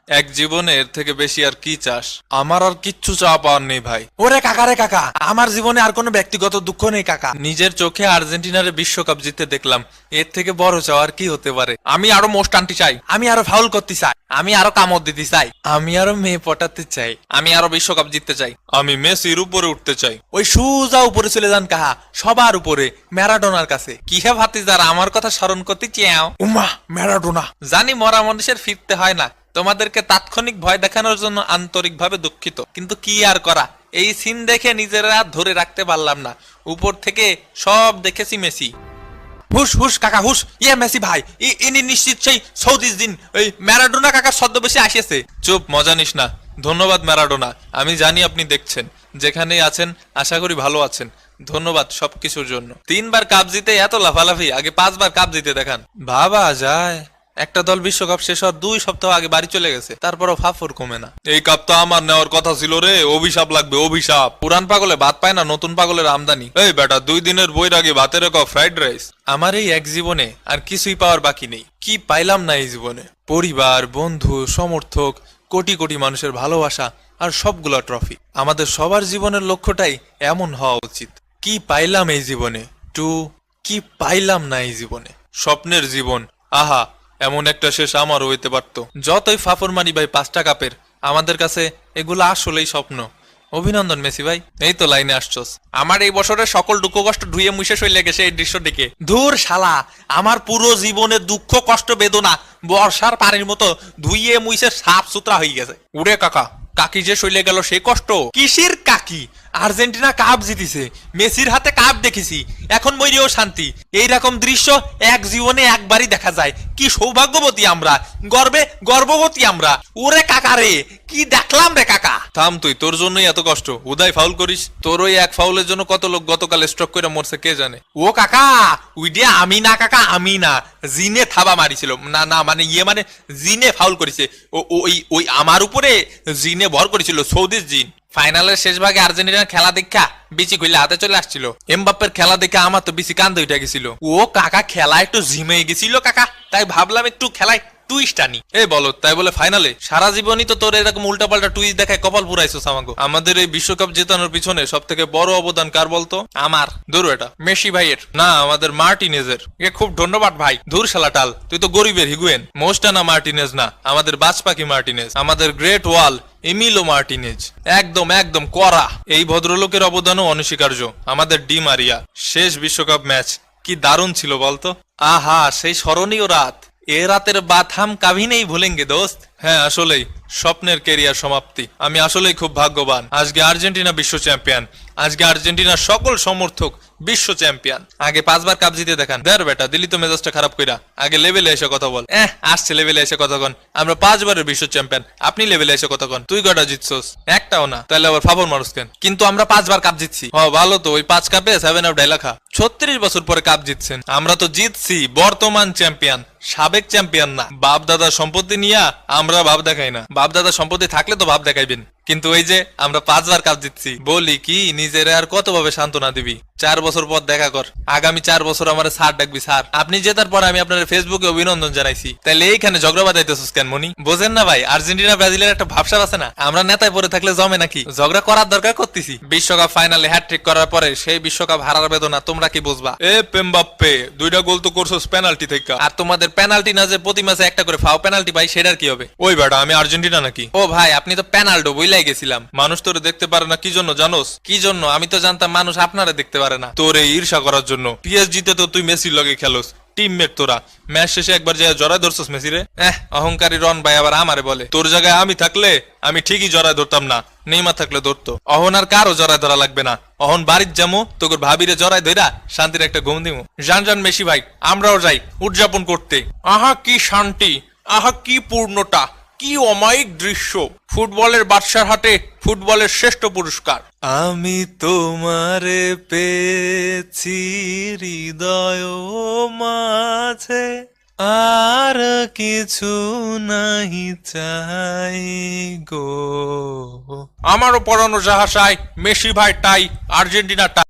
এক জীবনে এর থেকে বেশি আর কি চাস? আমার আর কিচ্ছু চাওয়া পাওয়ার নেই ভাই। ওরে কাকা রে কাকা, আমার জীবনে আর কোনো ব্যক্তিগত দুঃখ নেই কাকা। নিজের চোখে আর্জেন্টিনারে বিশ্বকাপ জিততে দেখলাম, এর থেকে বড় চাওয়ার কি হতে পারে? আমি আরো মোস্ট আনতে চাই, আমি আরো ফাউল করতে চাই, আমি আরো কামড় দিতে চাই, আমি আরো মেয়ে পটাতে চাই, আমি আরো বিশ্বকাপ জিততে চাই, আমি মেসির উপরে উঠতে চাই। ওই সুজা উপরে চলে যান কাহা, সবার উপরে, ম্যারাডোনার কাছে। কি হে ভাতিজার, আমার কথা স্মরণ করতে চাও? উমা ম্যারাডোনা। জানি মরা মানুষের ফিরতে হয় না, তোমাদেরকে তাৎক্ষণিক ভয় দেখানোর জন্য আন্তরিকভাবে দুঃখিত, কিন্তু কি আর করা, এই সিন দেখে নিজেরা ধরে রাখতে পারলাম না। উপর থেকে সব দেখেছি মেসি। হুস হুস কাকা হুস, ইয়ে মেসি ভাই, ইনি নিশ্চিত সেই সৌদিস দিন ওই ম্যারাডোনা কাকার ছদ্মবেশে আসিয়েছে। চুপ, মজা নিস না। ধন্যবাদ ম্যারাডোনা, আমি জানি আপনি দেখছেন, যেখানেই আছেন আশা করি ভালো আছেন। ধন্যবাদ সবকিছুর জন্য। 3বার কাপ জিতে এত লাফালাফি, আগে 5বার কাপ জিতে দেখান। ভাবা যায় একটা দল বিশ্বকাপ শেষ হওয়ার 2 সপ্তাহ আগে বাড়ি চলে গেছে, তারপরও ফাফর কমে না। এই কাপ তো আমার নেওয়ার কথা ছিল রে, অভিশাপ লাগবে অভিশাপ। পুরান পাগলে ভাত পায় না, নতুন পাগলের আমদানি। এই বেটা, 2 দিনের বৈরাগে ভাতের এক ফ্রাইড রাইস। আমার এই এক জীবনে আর কিছুই পাওয়ার বাকি নেই। কি পাইলাম না এই জীবনে? পরিবার, বন্ধু, সমর্থক, কোটি কোটি মানুষের ভালোবাসা আর সবগুলা ট্রফি। আমাদের সবার জীবনের লক্ষ্যটাই এমন হওয়া উচিত। কি পাইলাম এই জীবনে? কি পাইলাম না এই জীবনে? স্বপ্নের জীবন, আহা, এমন একটা শেষ আমারও হইতে পারতো। যতই ফাফর মানি ভাই 5টা কাপের, আমাদের কাছে এগুলো আসলেই স্বপ্ন। অভিনন্দন মেসি ভাই, এই তো লাইনে আসছস। আমার এই বছরের সকল দুঃখ কষ্ট ধুয়ে মুছে সইলে গেছে এই দৃশ্য দেখে। ধুর শালা, আমার পুরো জীবনের দুঃখ কষ্ট বেদনা বর্ষার পানির মতো ধুইয়ে মুইছে সাফ সুতরা হয়ে গেছে। উড়ে কাকা, কাকি যে সইলে গেল সে কষ্ট। কিসের কাকি? আর্জেন্টিনা কাপ জিতিছে, মেসির হাতে কাপ দেখেছি, এখন মরিও শান্তি। এইরকম দৃশ্য এক জীবনে একবারই দেখা যায়। কি সৌভাগ্যবতী আমরা, গর্ভবতী আমরা। ওরে কাকা রে, কি দেখলাম রে কাকা। থাম তুই, তোর জন্যই এত কষ্ট। উদয় ফাউল করিস, তোর ওই এক ফাউলের জন্য কত লোক গতকাল স্ট্রোক করে মরছে কে জানে। ও কাকা, উইডিয়া আমি না কাকা, আমি না, জিনে থাবা মারিছিল না, না মানে মানে জিনে ফাউল করেছে। ওই আমার উপরে জিনে ভর করেছিল, সৌদির জিন। ফাইনালের শেষ ভাগে আর্জেন্টিনার খেলা দেখা বিচি খুলে হাতে চলে আসছিল। এমবাপ্পের খেলা দেখে আমার তো বেশি কান্দে উঠে গেছিল। ও কাকা, খেলা একটু ঝিমে গেছিল কাকা, তাই ভাবলাম একটু খেলায় টুইস্ট আনি। এই বলো, তাই বলে ফাইনালে? সারা জীবনই তো তোর এরকম উল্টাপাল্টা টুইস্ট দেখায় কপাল পুরাইছো আমাগো। আমাদের এই বিশ্বকাপ জেতানোর পিছনে সব থেকে বড় অবদান কার বলতো? আমার। ধুর, এটা মেসি ভাইয়ের না, আমাদের মার্টিনেজের। এ খুব ধন্যবাদ ভাই। ধুর শালা টাল, তুই তো গরিবের হিগুয়েন। মোস্টানা মার্টিনেজ না, আমাদের বাজপাখি মার্টিনেজ, আমাদের গ্রেট ওয়াল এমিলো মার্টিনেজ। একদম করা। এই ভদ্রলোকের অবদানও অনস্বীকার্য। আমাদের ডি মারিয়া, শেষ বিশ্বকাপ ম্যাচ কি দারুণ ছিল বলতো। আহা, সেই স্মরণীয় রাত। এ রাতের বাত হাম কাভি নেই ভুলেঙ্গে দোস্ত। হ্যাঁ, আসলেই স্বপ্নের কেরিয়ার সমাপ্তি। আমি আসলেই খুব ভাগ্যবান। আজকে আর্জেন্টিনা বিশ্ব চ্যাম্পিয়ন, আজকে আর্জেন্টিনার সকল সমর্থক বিশ্ব চ্যাম্পিয়ন। আগে 5বার কাপ জিতে দেখান। দেখ বেটা, দিলি তো মেজাজটা খারাপ কইরা। আগে লেভেলে এসে কথা বল। আসছে লেভেলে এসে কথা কন। আমরা 5বারের বিশ্ব চ্যাম্পিয়ন, আপনি লেভেলে এসে কথা কন। তুই কটা জিতছস? একটাও না, তাহলে আবার ফাবর মানুষ কেন? কিন্তু আমরা 5বার কাপ জিতছি। ভালো তো, ওই 5 কাপে 7 আপ ডাইলাখা। 36 বছর পরে কাপ জিতছেন। আমরা তো জিতছি বর্তমান চ্যাম্পিয়ন, সাবেক চ্যাম্পিয়ন না। বাপ দাদার সম্পত্তি নিয়ে আমরা ভাব দেখাই না। বাপ দাদার সম্পত্তি থাকলে তো ভাব দেখাইবেন, কিন্তু ওই যে আমরা 5বার কাপ জিতছি। বলি কি, নিজের আর কতভাবে সান্ত্বনা দিবি? 4 বছর পর দেখা কর। আগামী 4 বছর আমার স্যার ডাকবি স্যার। আপনি জেতার পর আমি আপনার ফেসবুকে অভিনন্দন জানাইছি, তাইলে এইখানে ঝগড়া বাঁধাইতেছিস কেন মনি? বোঝেন না ভাই, আর্জেন্টিনা ব্রাজিলের একটা ভাবসাব আছে না, আমরা নেতায় পড়ে থাকলে জমে নাকি? ঝগড়া করার দরকার করতেছি। বিশ্বকাপ ফাইনালে হ্যাটট্রিক করার পরে সেই বিশ্বকাপ হারার বেদনা তোমরা কি বুঝবা? এমবাপ্পে 2টা গোল তো করছস পেনাল্টি থেকে। আর তোমাদের পেনাল্টি না যে প্রতি ম্যাচে একটা করে ফাও পেনাল্টি পাই, সেটার কি হবে? ওই বেটা, আমি আর্জেন্টিনা নাকি? ও ভাই, আপনি তো পেনাল্ডো বুইলাই গেছিলাম। মানুষ তোরে দেখতে পারে না কি জন্য জানোস? কি জন্য? আমি তো জানতাম মানুষ আপনারে দেখতে পারে না। তোরে ঈর্ষা করার জন্য। পিএসজিতে তো তুই মেসির লগে খেলোস, টিমমেট তোরা। ম্যাচ শেষে একবার যে জড়ায় ধরছস মেসি রে। অহংকারী রন ভাই আবার আমারে বলে। তোর জায়গায় আমি থাকলে আমি ঠিকই জড়ায় ধরতাম না, নেইমার থাকলে ধরতো। অহন আর কারো জড়ায় ধরা লাগবে না। অহন বাড়ির যামু, তোর ভাবিরে জড়ায় ধইরা শান্তির একটা ঘুম দিমু। জান মেসি ভাই, আমরাও যাই উদযাপন করতে। আহা কি শান্তি, আহা কি পূর্ণতা, কি অমায়িক দৃশ্য। ফুটবলের বাদশার হাতে ফুটবলের শ্রেষ্ঠ পুরস্কার। আমি তোমারে পেয়েছি হৃদয় মাঝে, আর কিছু নাহি চাই গো। আমারও পড়ানো যাহা চাই, মেসি ভাই টাই, আর্জেন্টিনা টাই।